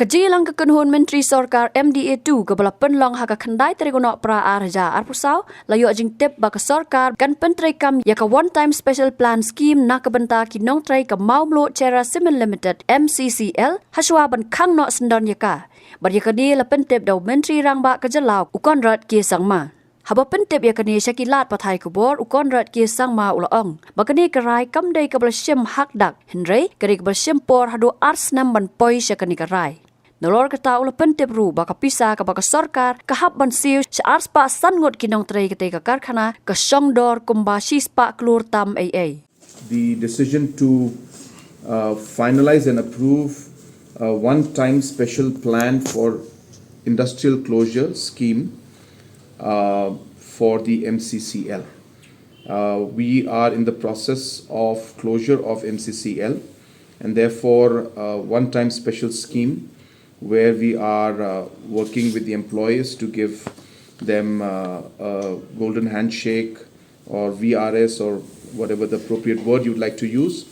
Hakajilang kekenhun Menteri Sorkar MDA2 kebalapan long haka kandai terigonok pra arja arpusau layu ajing tip baka sorkar kan penteri kam yaka one time special plan scheme nak kebenta ki Nongtrei ke maumlo Cera Cement Limited MCCL Shwa ban Khang no sendon yaka bar yaka ni la pentip daw Menteri rangba kejelau ukon rat ki sangma haba pentip yakani syakilat pathai kubor ukon rat ki sangma ulaong bakani kerai kamdai kebalsyem hak dak henry keri kebalsyem por hadu ars nam ban poi syakani kerai Nolor kata ula pentip ru baka pisa ke baka sorkar kahap ban siu ars pa san Ngut ki Nongtrei ketika karkhana ke Shongdor kumbashi spa Klur tam AA. The decision to finalize and approve a one-time special plan for industrial closure scheme for the MCCL. We are in the process of closure of MCCL and therefore one-time special scheme where we are working with the employees to give them a golden handshake or VRS or whatever the appropriate word you'd like to use.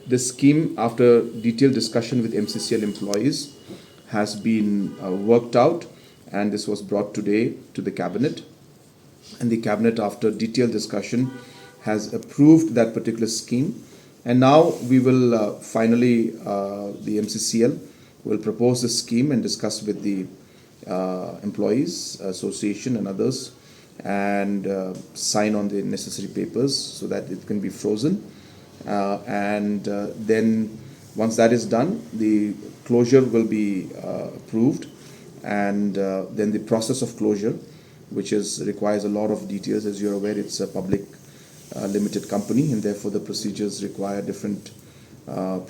This scheme, after detailed discussion with MCCL employees, has been worked out, and this was brought today to the Cabinet. And the Cabinet, after detailed discussion, has approved that particular scheme. And now we will finally, the MCCL will propose the scheme and discuss with the employees association and others and sign on the necessary papers so that it can be frozen. Then once that is done, the closure will be approved, and then the process of closure, which requires a lot of details. As you're aware, it's a public limited company, and therefore the procedures require different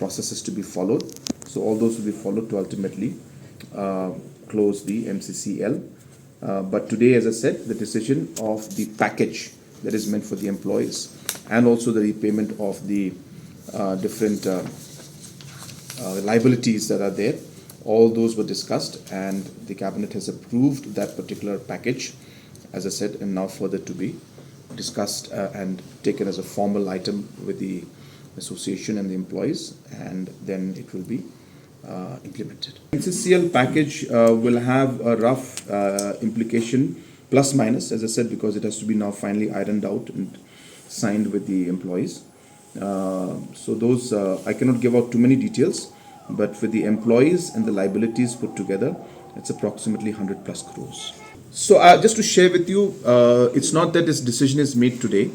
processes to be followed. So all those will be followed to ultimately close the MCCL. But today, as I said, the decision of the package that is meant for the employees and also the repayment of the different liabilities that are there, all those were discussed, and the Cabinet has approved that particular package, as I said, and now further to be discussed and taken as a formal item with the association and the employees, and then it will be implemented. MCCL package will have a rough implication, plus minus, as I said, because it has to be now finally ironed out and signed with the employees. So those, I cannot give out too many details, but for the employees and the liabilities put together, it's approximately 100 plus crores. So just to share with you, it's not that this decision is made today.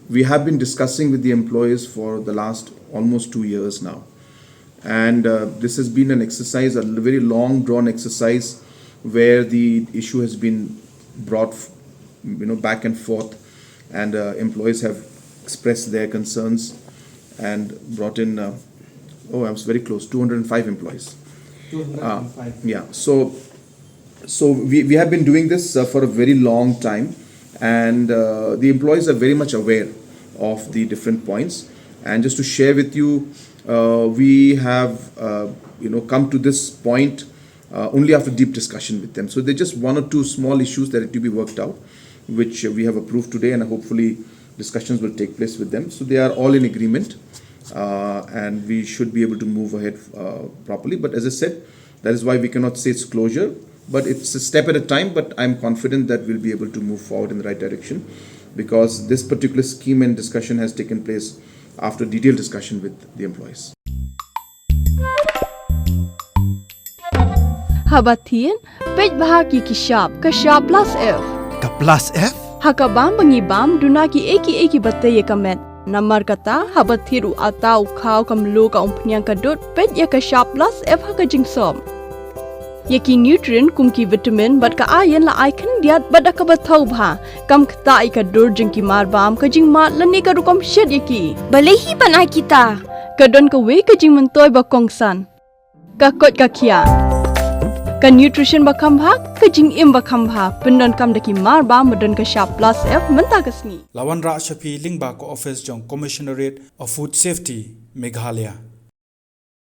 We have been discussing with the employees for the last almost 2 years now. And this has been an exercise, a very long drawn exercise where the issue has been brought back and forth, and employees have expressed their concerns and brought in, I was very close, 205 employees. 205. Yeah, so we have been doing this for a very long time, and the employees are very much aware of the different points. And just to share with you, we have come to this point only after deep discussion with them. So there are just one or two small issues that are to be worked out, which we have approved today, and hopefully discussions will take place with them. So they are all in agreement, and we should be able to move ahead properly. But as I said, that is why we cannot say it's closure, but it's a step at a time. But I'm confident that we'll be able to move forward in the right direction, because this particular scheme and discussion has taken place after detailed discussion with the employees. Habatin, page bahagi kishap, kashap plus F. Ka plus F? Hakabam bangibam dunaki eki bataya kamet. Namar kata habathiru atau kau kamlu ka umpnyang kadut page ya kashap plus F haka Jingsiew. Yaki nutrient kumki vitamin bat ka ayan la ai kan diat bada ka bathau bha kam khta ai ka dur jingki marbam ka jingma lani ka rukom shed yaki balehi banai kita ka don ka we ka jing mentoy ba kongsan ka kot ka khia ka nutrition ba khambha ka jing im ba khambha pendon kam daki marbam modon ka sharp plus F menta kasni Lawan Ra Shafi Lingba ko office jong Commissionerate of Food Safety Meghalaya.